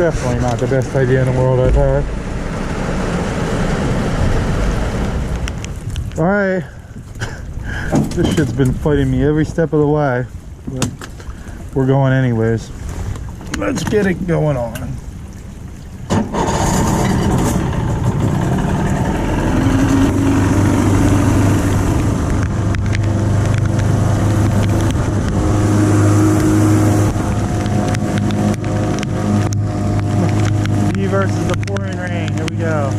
Definitely not the best idea in the world I've had. Alright. This shit's been fighting me every step of the way. But we're going anyways. Let's get it going on. Me versus the pouring rain. Here we go.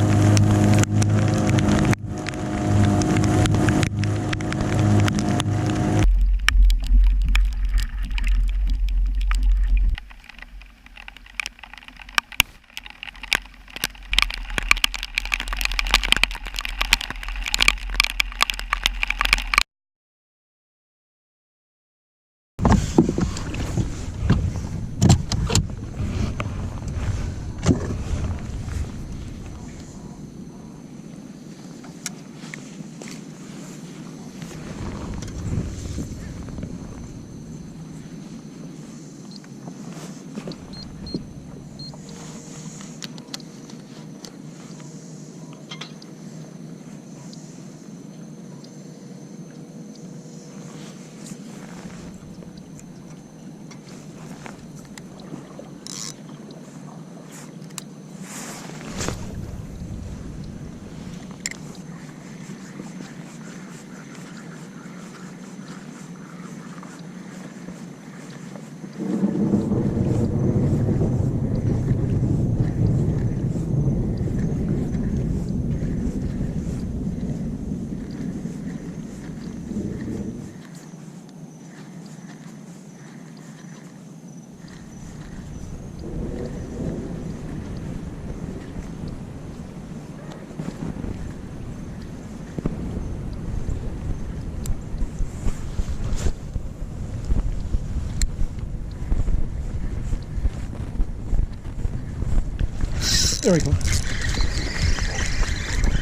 There we go.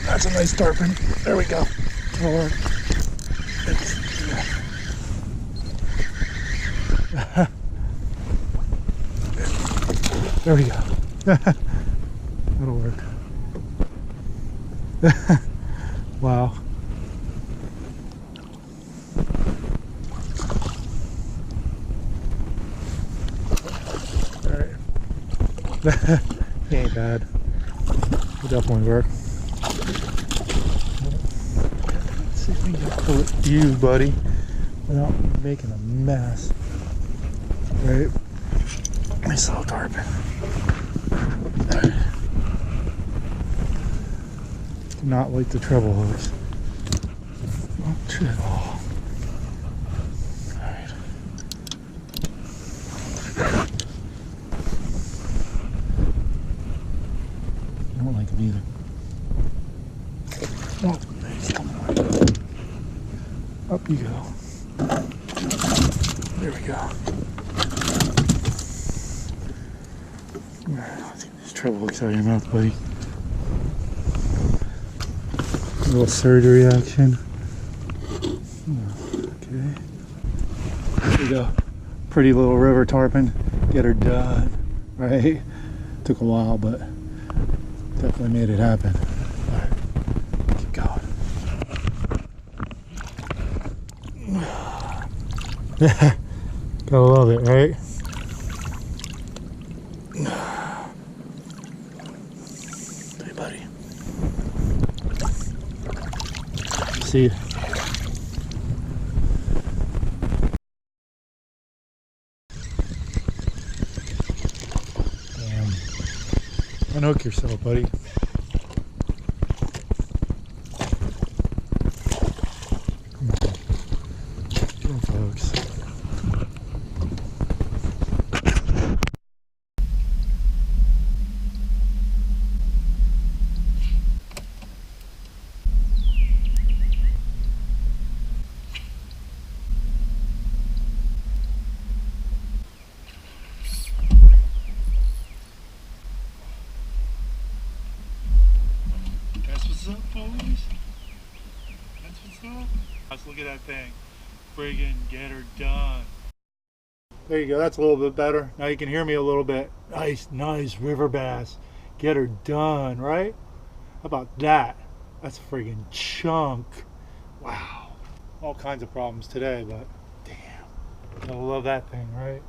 That's a nice tarpon. There we go. Forward. There we go. That'll work. Wow. Alright. He ain't bad. Will definitely work. Let's see if we can pull it to you, buddy, without making a mess. Right? Nice little tarpon. Do not like the treble hooks. Not at all. Alright. I don't like them either. Oh, nice. Come on. Up you go. There we go. I think this treble hooks out of your mouth, buddy. A little surgery action. Okay. There we go. Pretty little river tarpon. Get her done. Right? Took a while, but definitely made it happen. Alright. Keep going. Gotta love it, right? Hey, buddy. See. Damn. Unhook yourself, buddy. Come on. Get him, folks. What's up, boys? That's what's up. Let's look at that thing. Friggin' get her done. There you go. That's a little bit better. Now you can hear me a little bit. Nice, nice river bass. Get her done, right? How about that? That's a friggin' chunk. Wow. All kinds of problems today, but damn. I love that thing, right?